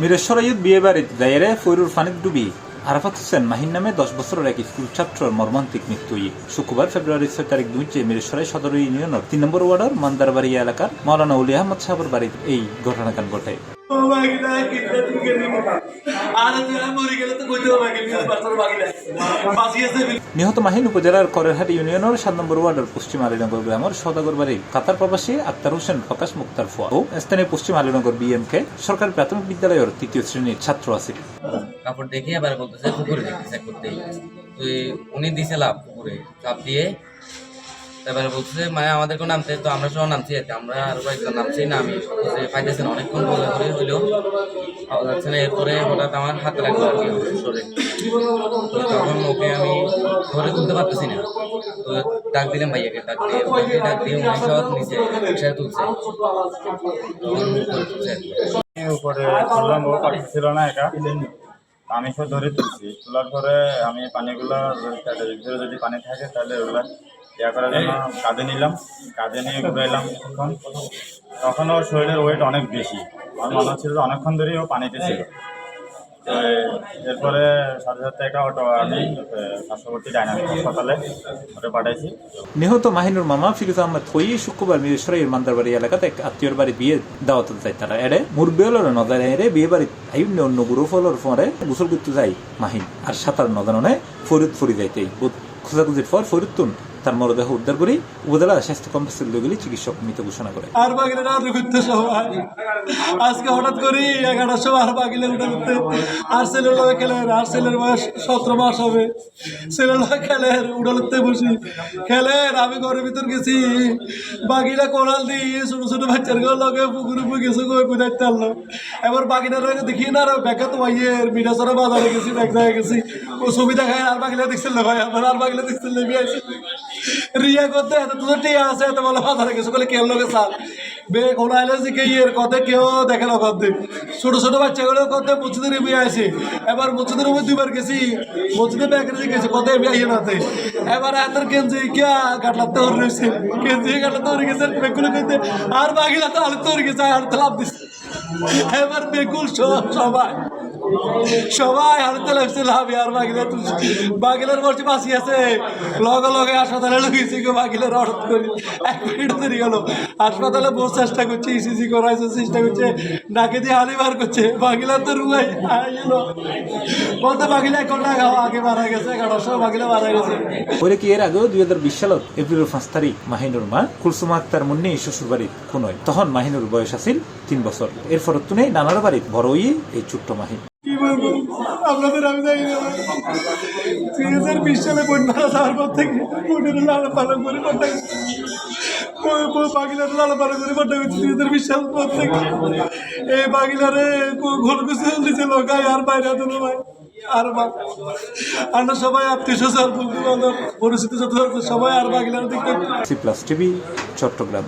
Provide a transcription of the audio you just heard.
মিরেশ্বরাইয়ুদ বিয়ে বাড়িতে দায়েরে ফৈরুর ফানিক ডুবি আরাফাত হোসেন মাহিন নামে 10 বছরের এক স্কুল ছাত্রর মর্মান্তিক মৃত্যু। শুক্রবার ফেব্রুয়ারি 6 তারিখ দুইটে মিরেশ্বরাই সদর ইউনিয়নের 3 নম্বর ওয়ার্ডের মান্দারবাড়ি এলাকার মৌলানা উলি আহমদ সাহেবের বাড়িতে এই ঘটনাকান ঘটে। নিহত মাহিন উপজেলার করেরহাট ইউনিয়নের 7 নম্বর ওয়ার্ডের পশ্চিম আলীনগর গ্রামের সদাগর বাড়ির কাতার প্রবাসী আক্তার হোসেন প্রকাশ মুক্তার ফুয়া ও স্থানীয় পশ্চিম আলীনগর বিএমকে সরকারি প্রাথমিক বিদ্যালয়ের 3য় শ্রেণীর ছাত্র আছে। কাপড় দেখে এবার বলতেছে পুকুরে চেক করতে, তো উনি দিছে লাভ পুকুরে চাপ দিয়ে, এবারে বলছে মানে আমাদেরকে নামতে, তো আমরা সব নামছি, আমরা আরো কয়েকজন নামছি না, আমি পাইতেছি না, অনেকক্ষণ বলে করে হইলেও পাওয়া যাচ্ছে না। এরপরে হঠাৎ আমার হাতে লাগলো আর কি সরে, তখন ওকে আমি ধরে তুলতে পারতেছি না, তো ডাক দিলাম ভাইয়াকে, ডাক দিয়ে উনি সব নিচে রিক্সায় তুলছে, তখন উপরে তুললাম, ও পাখি ছিল না একা, আমি সব ধরে তুলছি। তোলার পরে আমি পানিগুলো ভিতরে যদি পানি থাকে তাহলে ওগুলো ইয়া করার জন্য কাঁধে নিলাম, কাঁধে নিয়ে ঘুরাইলাম কিছুক্ষণ। তখন ওর শরীরের ওয়েট অনেক বেশি, আমার মনে হচ্ছিল অনেকক্ষণ ধরেই ও পানিতে ছিল। এরপরে সাথে সাথে একটা অটো আমি পার্শ্ববর্তী ডাইনামিক হাসপাতালে ওটা পাঠাইছি। নিহত মাহিনুর মামা ফিরোজ আহমদ কই শুক্রবার মিরেশ্বরাইয়ের মান্দারবাড়ি এলাকাতে এক আত্মীয়র বাড়ি বিয়ে দাওয়াত যায়। তারা এড়ে মুরব্বিয়লের নজরে এড়ে বিয়ে বাড়ি আইন অন্য গুরু ফলের পরে গোসল করতে যায় মাহিন, আর সাঁতার নজরে ফরিদ ফরি যাইতেই খোঁজাখুঁজির পর ফরিদ তুন তার মরদেহ উদ্ধার করে উপজেলা স্বাস্থ্য কমপ্লেক্সের লোকগুলি চিকিৎসক মৃত ঘোষণা করে। আর বাকিলে রাত্রে করতে সবাই আজকে হঠাৎ করি 11টার সময় আর বাকিলে উঠে করতে, আর ছেলের লোক খেলেন, আর ছেলের বয়স 17 মাস হবে, ছেলের লোক খেলেন, উড়ালতে বসি খেলেন। আমি ঘরের ভিতর গেছি, বাকিটা কোড়াল দিই ছোট ছোট বাচ্চার ঘর লগে পুকুর উপরে গেছে কোথায় আনলো। এবার বাকিটার দেখি না আর ব্যাখ্যা তো ভাইয়ের মিঠাচড়া বাজারে গেছি, এক জায়গায় গেছি, ও ছবি দেখায় আর বাকিলা দেখছিল না ভাই, আমার আর বাকিলা দেখছিল আছে রিয়া করতে এত তোদের টিয়া আছে, এত বলে বাজারে গেছে বলে কেউ লোকে স্যার বে কোনো আইলেছি কে ইয়ের কথা কেউ দেখে না করতে, ছোট ছোট বাচ্চাগুলো করতে মসজিদের বিয়ে আছে। এবার মসজিদের উপর 2বার গেছি, মসজিদে ব্যাগরে গেছে কত ইয়ে নাতে, এবার এত কেঞ্জি কিয়া কাটলাতে হরে রয়েছে, কেঞ্জি কাটলাতে হরে গেছে বেগুলো খেতে, আর বাকিলা তো আলু তৈরি গেছে আর তো লাভ দিচ্ছে। এবার বেগুল সবাই সবাই হারতে লাগছে লাভ, আর বাকিলের বসে বাঁচি আছে লগে লগে হাসপাতালে লুকিয়েছি গো, বাকিলের হঠাৎ করি 1 মিনিট দেরি গেল, হাসপাতালে বহু চেষ্টা করছে, ইসিজি করাইছে, চেষ্টা করছে, নাকে দিয়ে হালি বার করছে, বাকিলার তো রুয়াই এলো বলতে বাকিলা 1 ঘন্টা আগে মারা গেছে, 11টার সময় বাকিলা মারা গেছে। ওরে কি এর আগেও 2020 সালত এপ্রিলের 5 তারিখ মাহিনুর মা কুলসুমা আক্তার মুন্নি শ্বশুর বাড়ির খুন হয়। তখন মাহিনুর বয়স আছিল 3 বছর। এর ফরতুনে নানার বাড়ির বড় এই ছোট্ট মাহিন। কি বলবো আপনাদের, আমি জানি না 2020 সালে বন্যা যাওয়ার পর থেকে বোনের লালন পালন করে বাগিলার লালন পালন করে বন্যা হয়েছে 2020 সাল পর থেকে। এই বাগিলারে ঘর গুছে দিচ্ছে লোকায় আর বাইরে দিল ভাই, আর আমরা সবাই আত্মীয় স্বজন বন্ধু বান্ধব পরিচিত যত সবাই আর বাগিলার দিকে। C+ TV Chittagong.